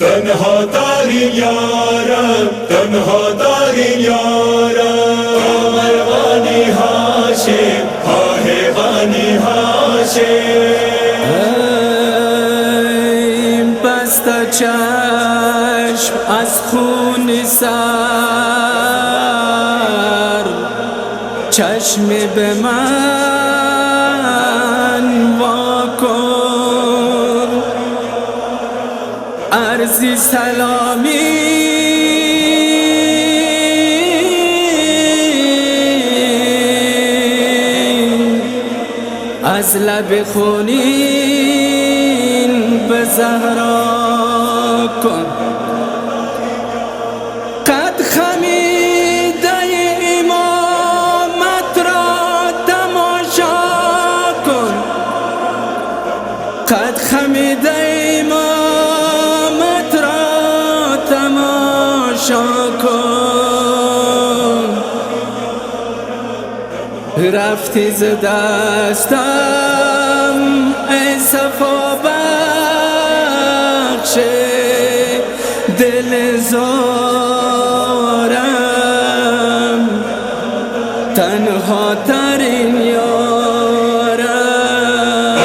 تنها داری یارم، تنها داری یارم. کامروانی هاشم، پاهبانی هاشم. بسته چشم از خون سر، چشم به من واکن. عرضی سلامی از لب خونین به زهرا کن. قد خمیده امامت را تماشا کن، قد خمیده امامت را تماشا کن. رفتی ز دستم ای صفا بخش دل زارم، تنها ترین یارم.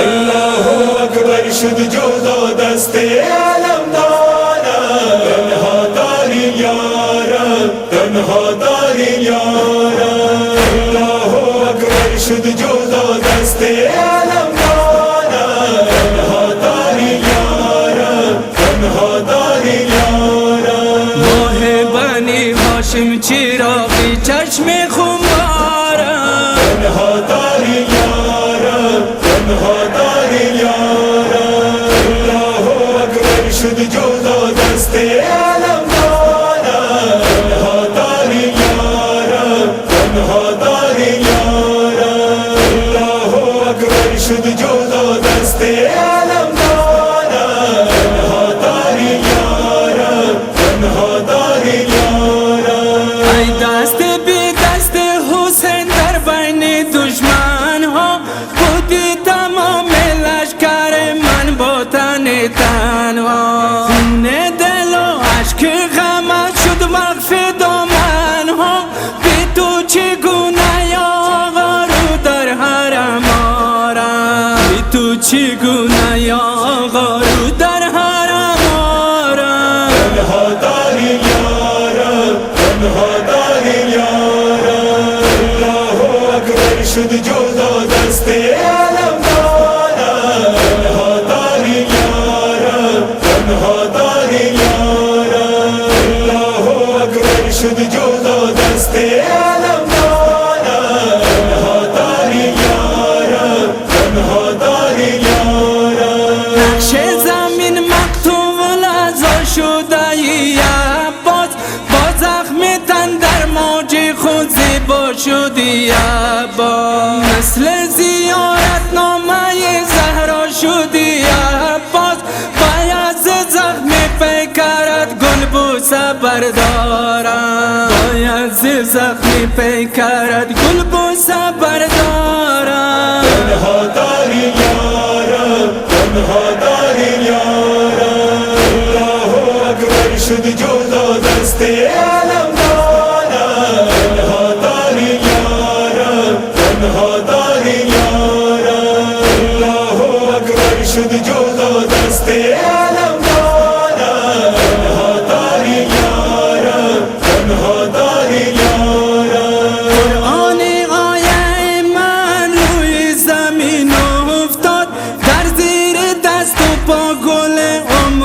الله اکبر شد جدا دست علم دارم. تنها داری یارم، تنها داری یارم. الله اکبر شد جدا دست علم دارم. تنها داری یارم، تنها داری یارم. ماه بنی هاشم چراغی چشم خمارم، تنها داری یارم، تنها داری یارم. الله اکبر شد جدا دست علم دارم. تنها داری یارم، تنها داری یارم. الله اکبر شد جدا دست علم دارم. تنها داری یارم، تنها داری یارم. ای دست بی دست حسین در بین دشمن ها، بودی تمام لشکر من با تن تنها. خون دل و عشق غمت شد وقف دامن ها، بی تو چگونه یا آقا رو در حرم آرم، بی تو چگونه یا آقا رو در حرم آرم. تنها داری یارم، تنها داری یارم. الله اکبر شد جدا دست علم دارم. تنها داری یارم، تنها داری یارم. الله اکبر شد جدا دست علم دارم. تنها داری یارم، تنها داری یارم. نقش زمین مقتول ازا شده ای عباس، با زخم تن در موج خود زیبا شدی عباس. مثل زیارت نامه زهرا شدی عباس، باید ز زخم پیکرت گل بوسه بردارم، باید ز زخم پیکرت گل بوسه بردارم. تنها داری یارم، تنها داری یارم. الله اکبر شد جدا دست علم دارم. تنها داری یارم، تنها داری یارم. الله اکبر شد جدا دست علم دارم. تنها داری یارم، تنها داری یارم. قرآن آیه من روی زمین افتاد، در زیر دست و پا گل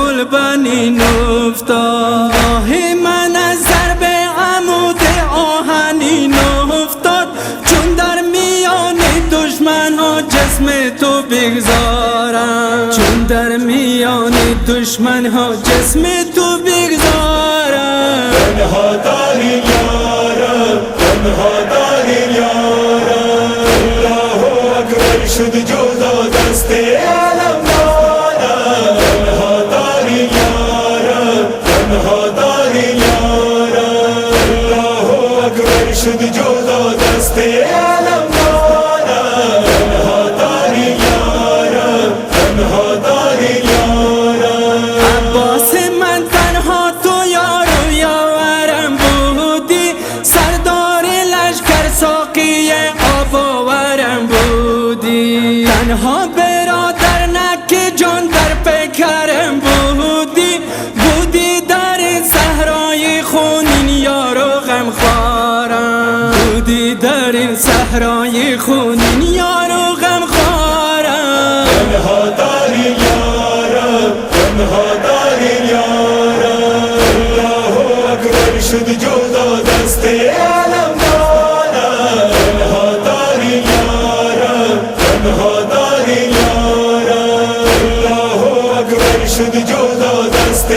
البنین افتاد. آه من از ضرب عمود آهنین افتاد، چون در میان دشمن ها جسم تو بگذارم، چون در میان دشمن ها جسم تو بگذارم. تنها داری یارم، تنها داری یارم. الله اکبر شد جدا دست علم دارم. تنها داری یارم، تنها داری یارم. الله اکبر شد جدا دست علم دارم. تنها داری یارم، تنها داری یارم. عباس من خونین یارو غم خوارم تنها داری یارم تنها داری یارم الله اکبر شد جدا دست علم دارم تنها داری یارم تنها داری یارم الله اکبر شد جدا دست